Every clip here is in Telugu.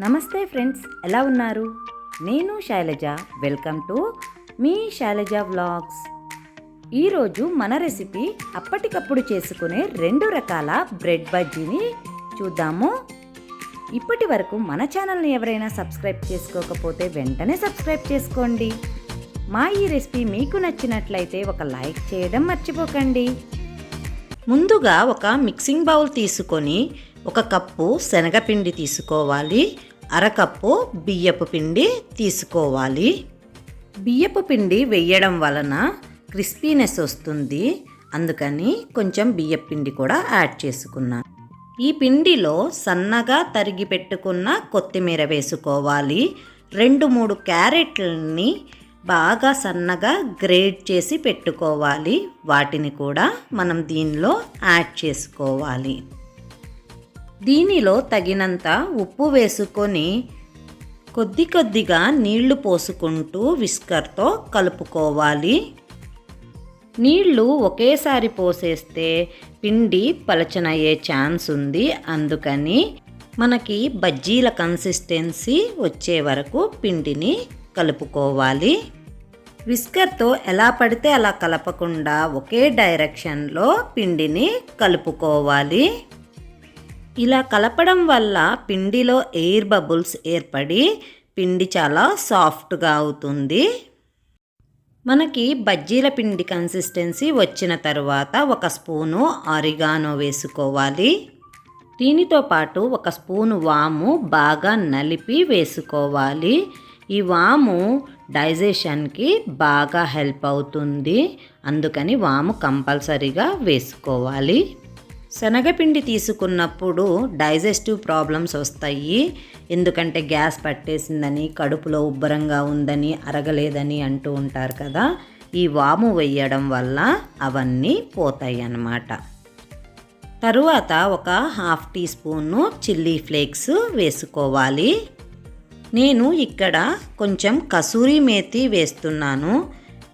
నమస్తే ఫ్రెండ్స్, ఎలా ఉన్నారు? నేను శైలజ. వెల్కమ్ టు మీ శైలజ వ్లాగ్స్. ఈరోజు మన రెసిపీ అప్పటికప్పుడు చేసుకునే 2 రకాల బ్రెడ్ బజ్జీని చూద్దాము. ఇప్పటి వరకు మన ఛానల్ని ఎవరైనా సబ్స్క్రైబ్ చేసుకోకపోతే వెంటనే సబ్స్క్రైబ్ చేసుకోండి. మా ఈ రెసిపీ మీకు నచ్చినట్లయితే ఒక లైక్ చేయడం మర్చిపోకండి. ముందుగా ఒక మిక్సింగ్ బౌల్ తీసుకొని 1 కప్పు శనగపిండి తీసుకోవాలి. అరకప్పు బియ్యపు పిండి తీసుకోవాలి. బియ్యపు పిండి వేయడం వలన క్రిస్పీనెస్ వస్తుంది, అందుకని కొంచెం బియ్యపు పిండి కూడా యాడ్ చేసుకున్నాను. ఈ పిండిలో సన్నగా తరిగి పెట్టుకున్న కొత్తిమీర వేసుకోవాలి. 2-3 క్యారెట్లని బాగా సన్నగా గ్రేట్ చేసి పెట్టుకోవాలి. వాటిని కూడా మనం దీనిలో యాడ్ చేసుకోవాలి. దీనిలో తగినంత ఉప్పు వేసుకొని కొద్దిగా నీళ్లు పోసుకుంటూ విస్కర్తో కలుపుకోవాలి. నీళ్లు ఒకేసారి పోసేస్తే పిండి పలచనయ్యే ఛాన్స్ ఉంది, అందుకని మనకి బజ్జీల కన్సిస్టెన్సీ వచ్చే వరకు పిండిని కలుపుకోవాలి. విస్కర్తో ఎలా పడితే అలా కలపకుండా ఒకే డైరెక్షన్లో పిండిని కలుపుకోవాలి. ఇలా కలపడం వల్ల పిండిలో ఎయిర్ బబుల్స్ ఏర్పడి పిండి చాలా సాఫ్ట్గా అవుతుంది. మనకి బజ్జీల పిండి కన్సిస్టెన్సీ వచ్చిన తర్వాత 1 స్పూను ఆరిగానో వేసుకోవాలి. దీనితో పాటు 1 స్పూను వాము బాగా నలిపి వేసుకోవాలి. ఈ వాము డైజెషన్కి బాగా హెల్ప్ అవుతుంది, అందుకని వాము కంపల్సరీగా వేసుకోవాలి. శనగపిండి తీసుకున్నప్పుడు డైజెస్టివ్ ప్రాబ్లమ్స్ వస్తాయి, ఎందుకంటే గ్యాస్ పట్టేసిందని, కడుపులో ఉబ్బరంగా ఉందని, అరగలేదని అంటూ ఉంటారు కదా. ఈ వాము వేయడం వల్ల అవన్నీ పోతాయి అన్నమాట. తరువాత 1/2 టీ స్పూను చిల్లీ ఫ్లేక్స్ వేసుకోవాలి. నేను ఇక్కడ కొంచెం కసూరి మేతి వేస్తున్నాను.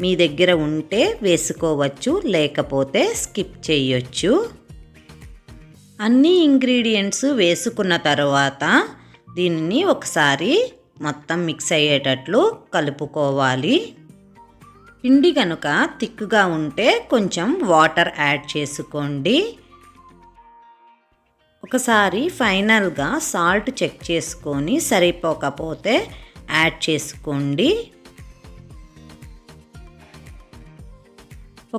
మీ దగ్గర ఉంటే వేసుకోవచ్చు, లేకపోతే స్కిప్ చేయొచ్చు. అన్ని ఇంగ్రీడియంట్స్ వేసుకున్న తర్వాత దీనిని ఒకసారి మొత్తం మిక్స్ అయ్యేటట్లు కలుపుకోవాలి. పిండి కనుక థిక్గా ఉంటే కొంచెం వాటర్ యాడ్ చేసుకోండి. ఒకసారి ఫైనల్గా సాల్ట్ చెక్ చేసుకొని సరిపోకపోతే యాడ్ చేసుకోండి.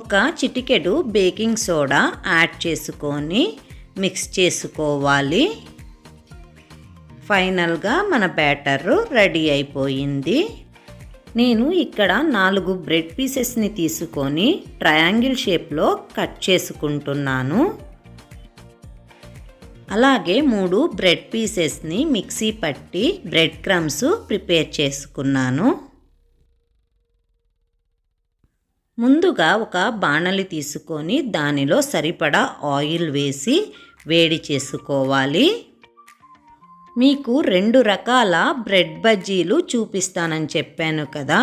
ఒక చిటికెడు బేకింగ్ సోడా యాడ్ చేసుకొని మిక్స్ చేసుకోవాలి. ఫైనల్గా మన బ్యాటర్ రెడీ అయిపోయింది. నేను ఇక్కడ 4 బ్రెడ్ పీసెస్ని తీసుకొని ట్రయాంగిల్ షేప్లో కట్ చేసుకుంటున్నాను. అలాగే 3 బ్రెడ్ పీసెస్ని మిక్సీ పట్టి బ్రెడ్ క్రమ్స్ ప్రిపేర్ చేసుకున్నాను. ముందుగా ఒక బాణలి తీసుకొని దానిలో సరిపడా ఆయిల్ వేసి వేడి చేసుకోవాలి. మీకు 2 రకాల బ్రెడ్ బజ్జీలు చూపిస్తానని చెప్పాను కదా.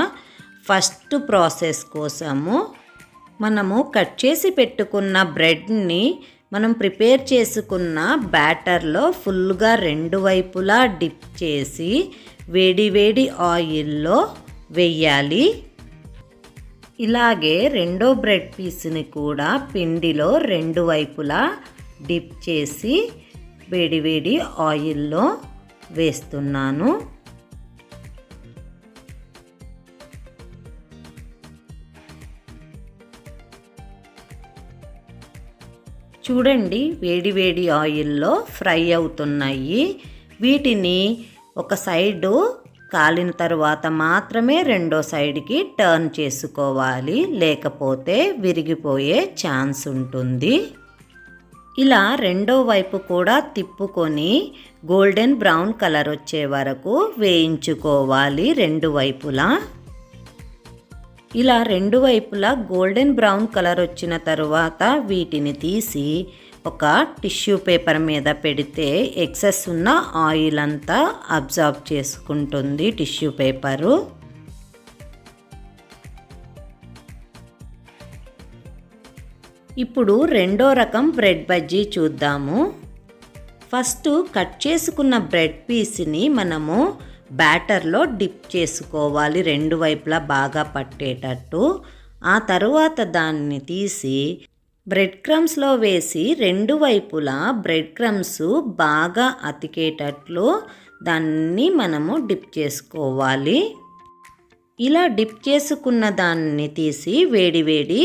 ఫస్ట్ ప్రాసెస్ కోసము మనము కట్ చేసి పెట్టుకున్న బ్రెడ్ని మనం ప్రిపేర్ చేసుకున్న బ్యాటర్లో ఫుల్గా 2 వైపులా డిప్ చేసి వేడి ఆయిల్లో వేయాలి. ఇలాగే రెండో బ్రెడ్ పీస్ని కూడా పిండిలో 2 వైపులా డిప్ చేసి వేడి ఆయిల్లో వేస్తున్నాను. చూడండి, వేడి ఆయిల్లో ఫ్రై అవుతున్నాయి. వీటిని ఒక సైడు కాలిన తర్వాత మాత్రమే రెండో సైడ్కి టర్న్ చేసుకోవాలి, లేకపోతే విరిగిపోయే ఛాన్స్ ఉంటుంది. ఇలా రెండో వైపు కూడా తిప్పుకొని గోల్డెన్ బ్రౌన్ కలర్ వచ్చే వరకు వేయించుకోవాలి 2 వైపులా. ఇలా 2 వైపులా గోల్డెన్ బ్రౌన్ కలర్ వచ్చిన తర్వాత వీటిని తీసి ఒక టిష్యూ పేపర్ మీద పెడితే ఎక్సెస్ ఉన్న ఆయిల్ అంతా అబ్జార్బ్ చేసుకుంటుంది టిష్యూ పేపరు. ఇప్పుడు రెండో రకం బ్రెడ్ బజ్జీ చూద్దాము. ఫస్ట్ కట్ చేసుకున్న బ్రెడ్ పీస్ని మనము బ్యాటర్లో డిప్ చేసుకోవాలి, రెండు వైపులా బాగా పట్టేటట్టు. ఆ తరువాత దాన్ని తీసి బ్రెడ్ క్రమ్స్లో వేసి రెండు వైపులా బ్రెడ్ క్రమ్స్ బాగా అతికేటట్లు దాన్ని మనము డిప్ చేసుకోవాలి. ఇలా డిప్ చేసుకున్న దాన్ని తీసి వేడి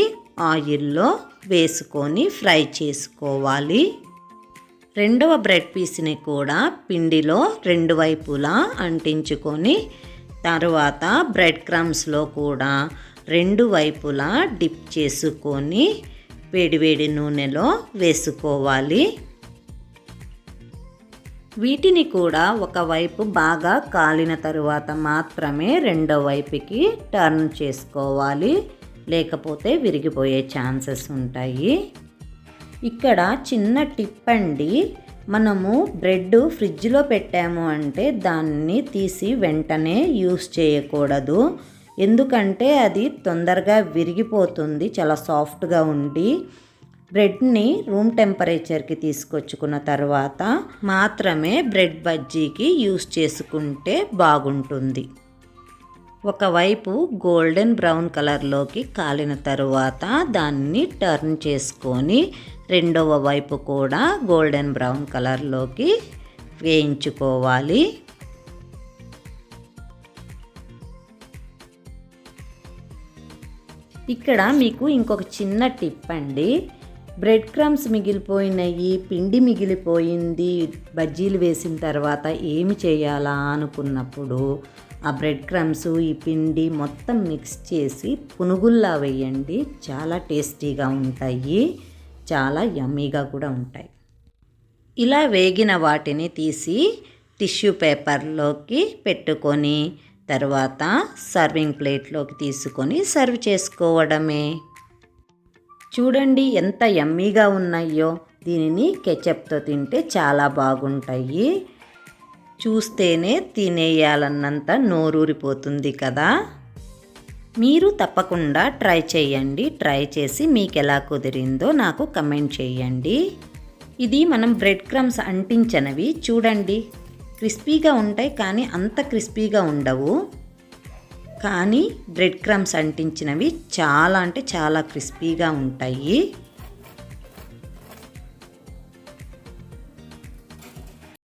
ఆయిల్లో వేసుకొని ఫ్రై చేసుకోవాలి. రెండవ బ్రెడ్ పీస్ని కూడా పిండిలో రెండు వైపులా అంటించుకొని తర్వాత బ్రెడ్ క్రమ్స్లో కూడా రెండు వైపులా డిప్ చేసుకొని వేడి నూనెలో వేసుకోవాలి. వీటిని కూడా ఒకవైపు బాగా కాలిన తరువాత మాత్రమే రెండో వైపుకి టర్న్ చేసుకోవాలి, లేకపోతే విరిగిపోయే ఛాన్సెస్ ఉంటాయి. ఇక్కడ చిన్న టిప్ అండి, మనము బ్రెడ్ ఫ్రిడ్జ్లో పెట్టాము అంటే దాన్ని తీసి వెంటనే యూస్ చేయకూడదు. ఎందుకంటే అది తొందరగా విరిగిపోతుంది, చాలా సాఫ్ట్గా ఉండి. బ్రెడ్ని రూమ్ టెంపరేచర్కి తీసుకొచ్చుకున్న తర్వాత మాత్రమే బ్రెడ్ బజ్జీకి యూస్ చేసుకుంటే బాగుంటుంది. ఒకవైపు గోల్డెన్ బ్రౌన్ కలర్లోకి కాలిన తరువాత దాన్ని టర్న్ చేసుకొని రెండవ వైపు కూడా గోల్డెన్ బ్రౌన్ కలర్లోకి వేయించుకోవాలి. ఇక్కడ మీకు ఇంకొక చిన్న టిప్ అండి, బ్రెడ్ క్రమ్స్ మిగిలిపోయినాయి, పిండి మిగిలిపోయింది, బజ్జీలు వేసిన తర్వాత ఏమి చేయాలా అనుకున్నప్పుడు ఆ బ్రెడ్ క్రమ్స్ ఈ పిండి మొత్తం మిక్స్ చేసి పునుగుల్లా వేయండి. చాలా టేస్టీగా ఉంటాయి, చాలా యమ్మీగా కూడా ఉంటాయి. ఇలా వేగిన వాటిని తీసి టిష్యూ పేపర్లోకి పెట్టుకొని తర్వాత సర్వింగ్ ప్లేట్లోకి తీసుకొని సర్వ్ చేసుకోవడమే. చూడండి ఎంత యమ్మీగా ఉన్నాయో. దీనిని కెచప్తో తింటే చాలా బాగుంటాయి. చూస్తేనే తినేయాలన్నంత నోరూరిపోతుంది కదా. మీరు తప్పకుండా ట్రై చేయండి. ట్రై చేసి మీకు ఎలా కుదిరిందో నాకు కమెంట్ చేయండి. ఇది మనం బ్రెడ్ క్రమ్స్ అంటించనివి చూడండి, క్రిస్పీగా ఉంటాయి కానీ అంత క్రిస్పీగా ఉండవు. కానీ బ్రెడ్ క్రమ్స్ అంటించినవి చాలా అంటే చాలా క్రిస్పీగా ఉంటాయి.